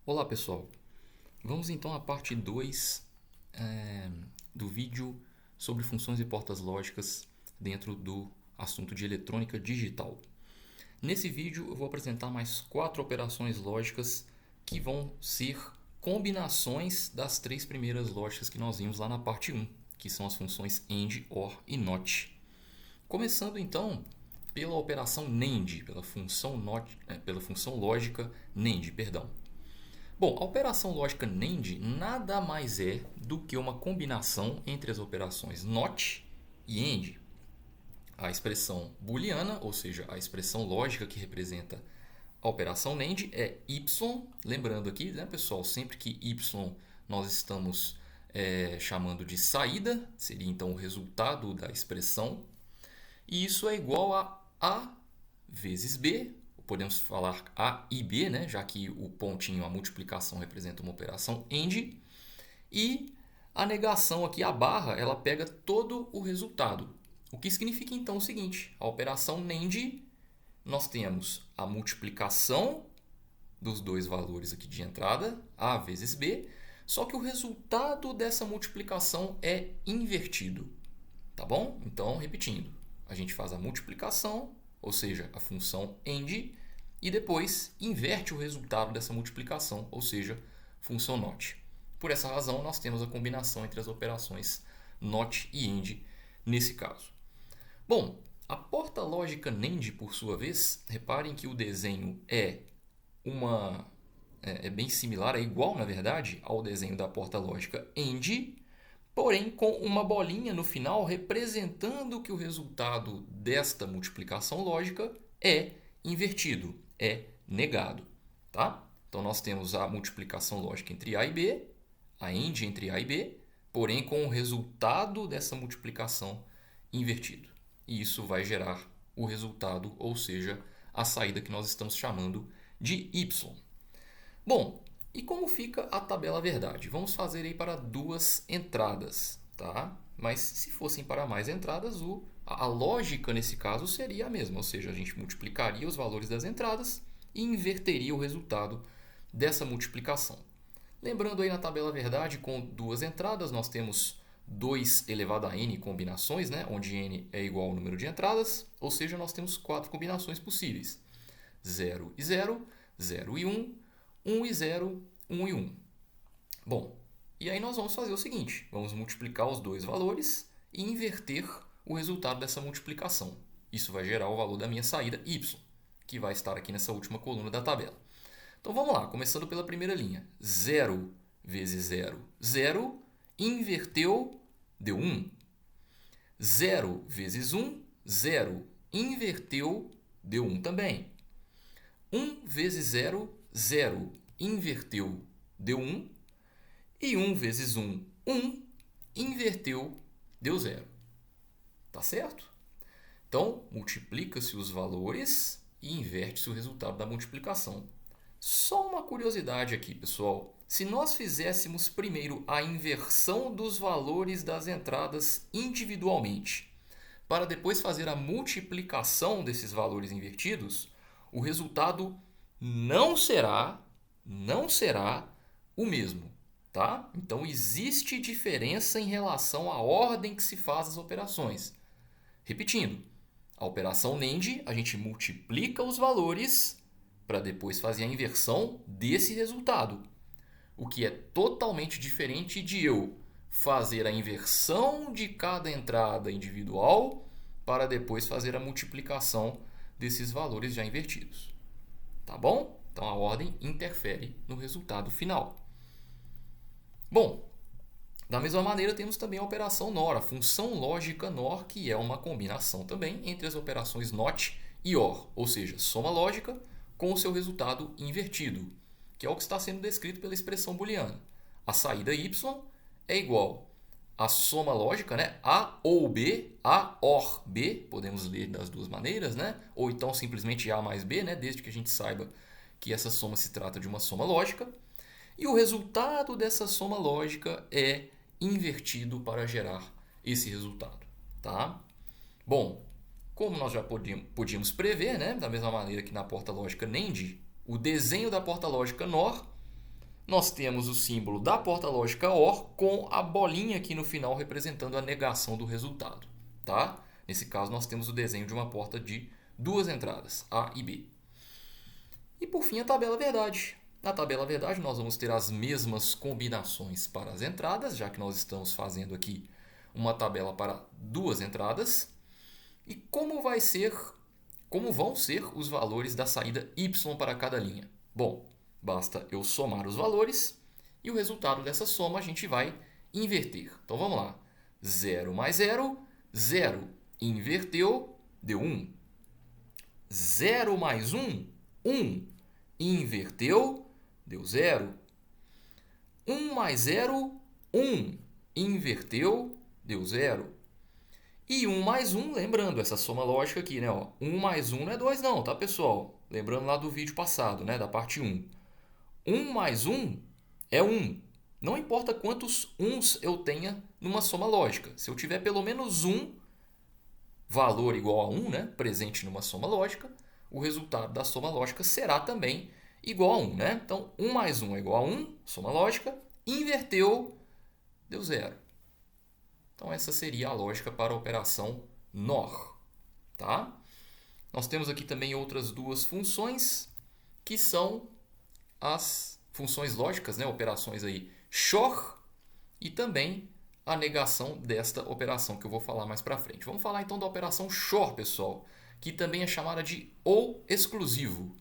Olá pessoal, vamos então à parte 2 do vídeo sobre funções e portas lógicas dentro do assunto de eletrônica digital. Nesse vídeo eu vou apresentar mais 4 operações lógicas que vão ser combinações das 3 primeiras lógicas que nós vimos lá na parte 1, que são as funções AND, OR e NOT. Começando então pela operação NAND, pela função lógica NAND, perdão. Bom, a operação lógica NAND nada mais é do que uma combinação entre as operações NOT e AND. A expressão booleana, ou seja, a expressão lógica que representa a operação NAND é y. Lembrando aqui, né, pessoal, sempre que y nós estamos chamando de saída, seria então o resultado da expressão. E isso é igual a vezes b. Podemos falar A e B, né? Já que o pontinho, a multiplicação, representa uma operação AND. E a negação aqui, a barra, ela pega todo o resultado. O que significa então o seguinte: a operação NAND, nós temos a multiplicação dos dois valores aqui de entrada, A vezes B, só que o resultado dessa multiplicação é invertido. Tá bom? Então, repetindo, a gente faz a multiplicação, ou seja, a função AND, e depois inverte o resultado dessa multiplicação, ou seja, função NOT. Por essa razão, nós temos a combinação entre as operações NOT e AND nesse caso. Bom, a porta lógica NAND, por sua vez, reparem que o desenho é bem similar, é igual, na verdade, ao desenho da porta lógica AND, porém com uma bolinha no final representando que o resultado desta multiplicação lógica é invertido, é negado. Tá? Então nós temos a multiplicação lógica entre A e B, a AND entre A e B, porém com o resultado dessa multiplicação invertido. E isso vai gerar o resultado, ou seja, a saída que nós estamos chamando de Y. Bom, e como fica a tabela verdade? Vamos fazer aí para 2 entradas, tá? Mas se fossem para mais entradas, a lógica nesse caso seria a mesma, ou seja, a gente multiplicaria os valores das entradas e inverteria o resultado dessa multiplicação. Lembrando aí na tabela verdade, com 2 entradas, nós temos 2 elevado a n combinações, né? Onde n é igual ao número de entradas, ou seja, nós temos 4 combinações possíveis. 0 e 0, 0 e 1, 1 e 0, 1 e 1. Bom, e aí nós vamos fazer o seguinte: vamos multiplicar os dois valores e inverter o resultado dessa multiplicação. Isso vai gerar o valor da minha saída y, que vai estar aqui nessa última coluna da tabela. Então vamos lá, começando pela primeira linha. 0 vezes 0, 0, inverteu, deu 1. 0 vezes 1, 0, inverteu, deu 1 também. 1 vezes 0, 0, inverteu, deu 1. E 1 vezes 1, 1, inverteu, deu 0. Tá certo? Então, multiplica-se os valores e inverte-se o resultado da multiplicação. Só uma curiosidade aqui, pessoal. Se nós fizéssemos primeiro a inversão dos valores das entradas individualmente, para depois fazer a multiplicação desses valores invertidos, o resultado não será o mesmo, tá? Então existe diferença em relação à ordem que se faz as operações. Repetindo, a operação NAND, a gente multiplica os valores para depois fazer a inversão desse resultado. O que é totalmente diferente de eu fazer a inversão de cada entrada individual para depois fazer a multiplicação desses valores já invertidos. Tá bom? Então a ordem interfere no resultado final. Bom, da mesma maneira temos também a operação NOR, a função lógica NOR, que é uma combinação também entre as operações NOT e OR, ou seja, soma lógica com o seu resultado invertido, que é o que está sendo descrito pela expressão booleana. A saída y é igual à soma lógica, né? A ou B, A OR B, podemos ler das duas maneiras, né? Ou então simplesmente A mais B, né? Desde que a gente saiba que essa soma se trata de uma soma lógica. E o resultado dessa soma lógica é invertido para gerar esse resultado. Tá? Bom, como nós já podíamos prever, né? Da mesma maneira que na porta lógica NAND, o desenho da porta lógica NOR nós temos o símbolo da porta lógica OR com a bolinha aqui no final representando a negação do resultado. Tá? Nesse caso, nós temos o desenho de uma porta de duas entradas, A e B. E por fim, a tabela verdade. Na tabela verdade, nós vamos ter as mesmas combinações para as entradas, já que nós estamos fazendo aqui uma tabela para duas entradas. E como vão ser os valores da saída y para cada linha? Bom, basta eu somar os valores e o resultado dessa soma a gente vai inverter. Então vamos lá. 0 mais 0, 0. Inverteu, deu 1. 0 mais 1, 1. Inverteu, deu 0. 1 mais 0, 1. Inverteu, deu 0. E 1 mais 1, lembrando, essa soma lógica aqui, né? 1 mais 1 não é 2 não, tá, pessoal? Lembrando lá do vídeo passado, né? Da parte 1. 1 mais 1 é 1. Não importa quantos 1s eu tenha numa soma lógica. Se eu tiver pelo menos um valor igual a 1, né? Presente numa soma lógica, o resultado da soma lógica será também igual a 1, né? Então, 1 mais 1 é igual a 1, soma lógica, inverteu, deu 0. Então, essa seria a lógica para a operação NOR. Tá? Nós temos aqui também outras duas funções, que são as funções lógicas, né? Operações aí XOR e também a negação desta operação que eu vou falar mais para frente. Vamos falar então da operação XOR, pessoal, que também é chamada de OU exclusivo.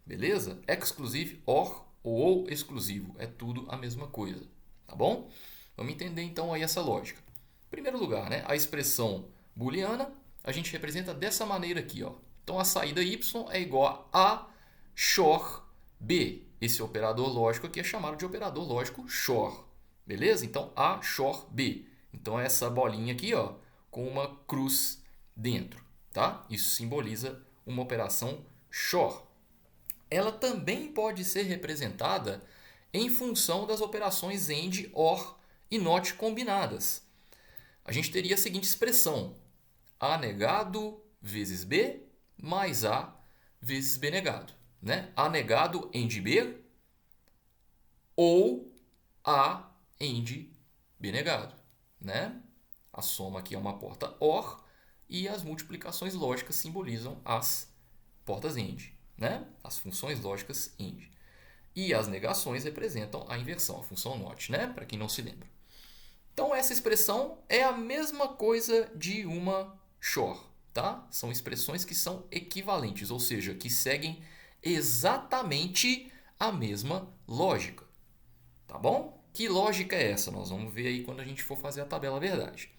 Beleza? Exclusive, OR ou OU exclusivo. É tudo a mesma coisa. Tá bom? Vamos entender então aí essa lógica. Em primeiro lugar, né, a expressão booleana a gente representa dessa maneira aqui. Ó. Então a saída y é igual a XOR B. Esse operador lógico aqui é chamado de operador lógico XOR. Beleza? Então A XOR B. Então é essa bolinha aqui, ó, com uma cruz dentro. Tá? Isso simboliza uma operação XOR. Ela também pode ser representada em função das operações AND, OR e NOT combinadas. A gente teria a seguinte expressão: A negado vezes B mais A vezes B negado. Né? A negado AND B ou A AND B negado. Né? A soma aqui é uma porta OR e as multiplicações lógicas simbolizam as portas AND. Né? As funções lógicas AND. E as negações representam a inversão, a função NOT, né? Para quem não se lembra. Então, essa expressão é a mesma coisa de uma XOR. Tá? São expressões que são equivalentes, ou seja, que seguem exatamente a mesma lógica. Tá bom? Que lógica é essa? Nós vamos ver aí quando a gente for fazer a tabela verdade.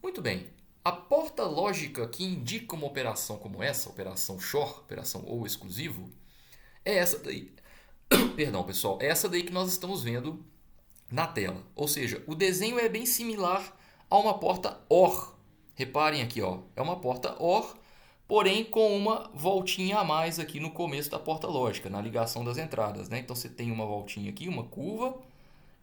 Muito bem. A porta lógica que indica uma operação como essa, operação XOR, operação OU exclusivo, é essa daí. Perdão, pessoal. É essa daí que nós estamos vendo na tela. Ou seja, o desenho é bem similar a uma porta OR. Reparem aqui, ó, é uma porta OR, porém com uma voltinha a mais aqui no começo da porta lógica, na ligação das entradas. Né? Então você tem uma voltinha aqui, uma curva,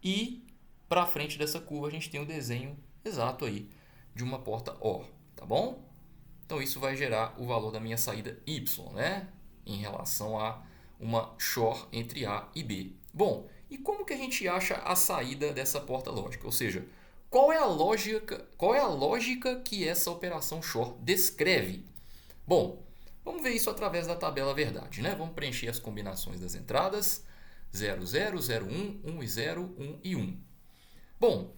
e para frente dessa curva a gente tem o desenho exato aí de uma porta OR. Tá bom? Então isso vai gerar o valor da minha saída Y, né? Em relação a uma XOR entre A e B. Bom, e como que a gente acha a saída dessa porta lógica? Ou seja, qual é a lógica que essa operação XOR descreve? Bom, vamos ver isso através da tabela verdade, né? Vamos preencher as combinações das entradas 0, 0, 0, 1, 1 e 0, 1 e 1. Bom,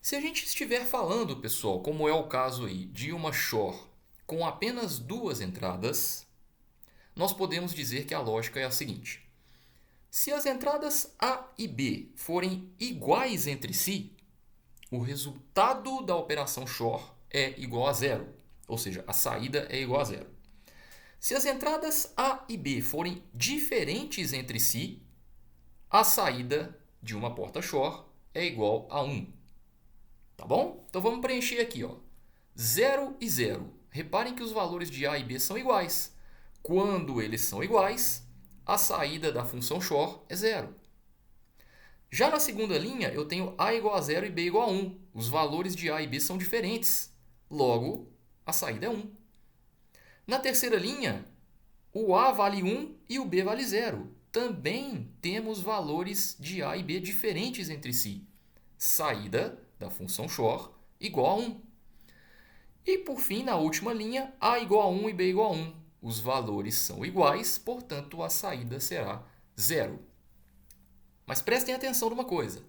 se a gente estiver falando, pessoal, como é o caso aí, de uma XOR com apenas duas entradas, nós podemos dizer que a lógica é a seguinte. Se as entradas A e B forem iguais entre si, o resultado da operação XOR é igual a zero, ou seja, a saída é igual a zero. Se as entradas A e B forem diferentes entre si, a saída de uma porta XOR é igual a 1. Tá bom? Então vamos preencher aqui, ó. 0 e 0. Reparem que os valores de A e B são iguais. Quando eles são iguais, a saída da função XOR é 0. Já na segunda linha, eu tenho A igual a 0 e B igual a 1. Os valores de A e B são diferentes. Logo, a saída é 1. Na terceira linha, o A vale 1 e o B vale 0. também temos valores de A e B diferentes entre si. Saída da função Shor igual a 1. E por fim, na última linha, A igual a 1 e B igual a 1. Os valores são iguais, portanto a saída será 0. Mas prestem atenção numa coisa.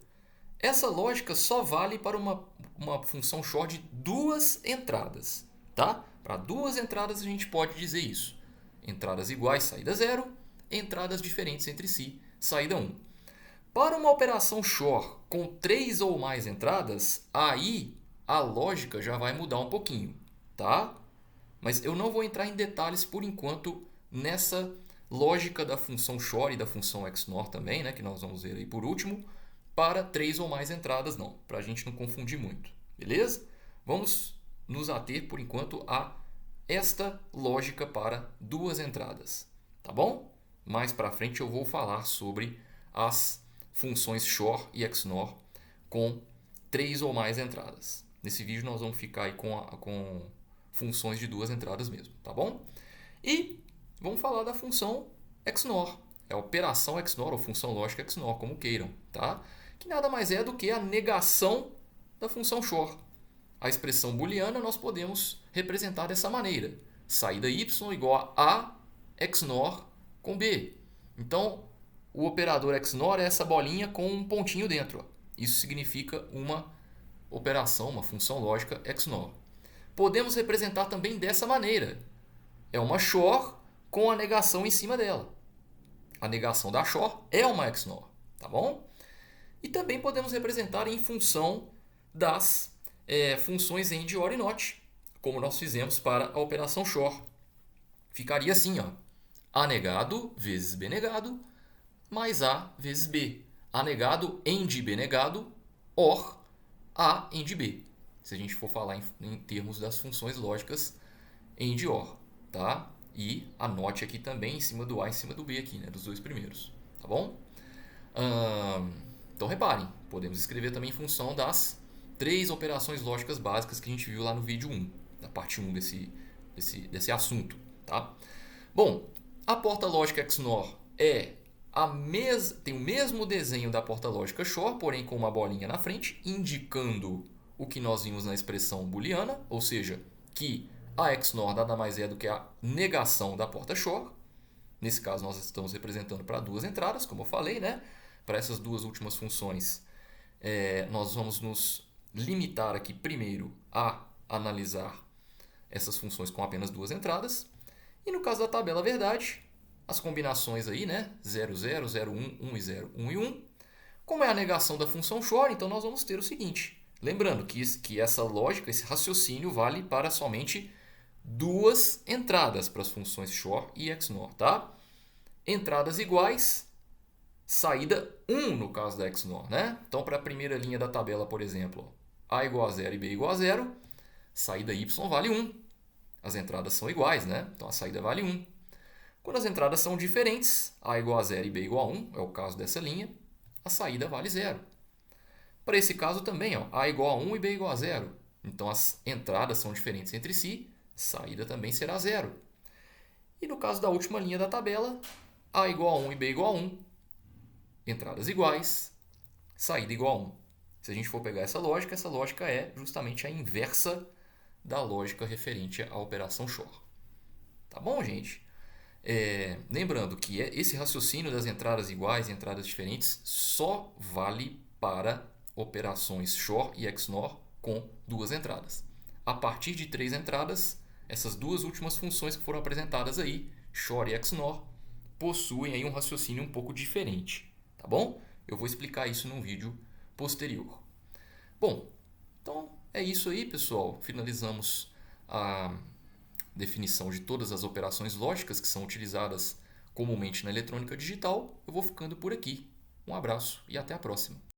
Essa lógica só vale para uma função Shor de duas entradas. Tá? Para duas entradas a gente pode dizer isso. Entradas iguais, saída 0. Entradas diferentes entre si, saída 1. Para uma operação Shor com 3 ou mais entradas, aí a lógica já vai mudar um pouquinho. Tá? Mas eu não vou entrar em detalhes por enquanto nessa lógica da função Shor e da função XNOR também, né, que nós vamos ver aí por último, para 3 ou mais entradas não, para a gente não confundir muito, beleza? Vamos nos ater por enquanto a esta lógica para duas entradas, tá bom? Mais para frente eu vou falar sobre as funções Shor e XNOR com 3 ou mais entradas. Nesse vídeo nós vamos ficar aí com funções de duas entradas mesmo, tá bom? E vamos falar da função XNOR, é a operação XNOR ou função lógica XNOR, como queiram, tá? Que nada mais é do que a negação da função Shor. A expressão booleana nós podemos representar dessa maneira. Saída y igual a XNOR com B. Então, o operador XNOR é essa bolinha com um pontinho dentro. Ó. Isso significa uma operação, uma função lógica XNOR. Podemos representar também dessa maneira. É uma Shor com a negação em cima dela. A negação da Shor é uma XNOR, tá bom? E também podemos representar em função das funções AND, OR e NOT, como nós fizemos para a operação Shor. Ficaria assim, ó, A negado vezes B negado, mais A vezes B. A negado AND B negado, OR A AND B. Se a gente for falar em termos das funções lógicas AND OR, tá? E a NOT aqui também em cima do A, em cima do B aqui, né? Dos dois primeiros, tá bom? Então reparem, podemos escrever também em função das 3 operações lógicas básicas que a gente viu lá no vídeo 1, na parte 1 desse assunto, tá? Bom, a porta lógica XNOR tem o mesmo desenho da porta lógica Shor, porém com uma bolinha na frente, indicando o que nós vimos na expressão booleana, ou seja, que a XNOR nada mais é do que a negação da porta Shor. Nesse caso, nós estamos representando para duas entradas, como eu falei, né? Para essas duas últimas funções, nós vamos nos limitar aqui primeiro a analisar essas funções com apenas duas entradas. E no caso da tabela verdade, as combinações aí, né? 0, 0, 0, 1, 1 e 0, 1 e 1. Como é a negação da função Shor, então nós vamos ter o seguinte. Lembrando que essa lógica, esse raciocínio vale para somente duas entradas para as funções Shor e XNOR, tá? Entradas iguais, saída 1 no caso da XNOR, né? Então, para a primeira linha da tabela, por exemplo, A igual a 0 e B igual a 0, saída Y vale 1. As entradas são iguais, né? Então, a saída vale 1. Quando as entradas são diferentes, A igual a 0 e B igual a 1, é o caso dessa linha, a saída vale 0. Para esse caso também, ó, A igual a 1 e B igual a 0. Então, as entradas são diferentes entre si, saída também será 0. E no caso da última linha da tabela, A igual a 1 e B igual a 1. Entradas iguais, saída igual a 1. Se a gente for pegar essa lógica é justamente a inversa da lógica referente à operação Shor. Tá bom, gente? Lembrando que esse raciocínio das entradas iguais e entradas diferentes só vale para operações Shor e XNOR com duas entradas. A partir de 3 entradas, essas duas últimas funções que foram apresentadas aí, Shor e XNOR, possuem aí um raciocínio um pouco diferente, tá bom? Eu vou explicar isso num vídeo posterior. Bom, então é isso aí, pessoal. Finalizamos a definição de todas as operações lógicas que são utilizadas comumente na eletrônica digital. Eu vou ficando por aqui. Um abraço e até a próxima.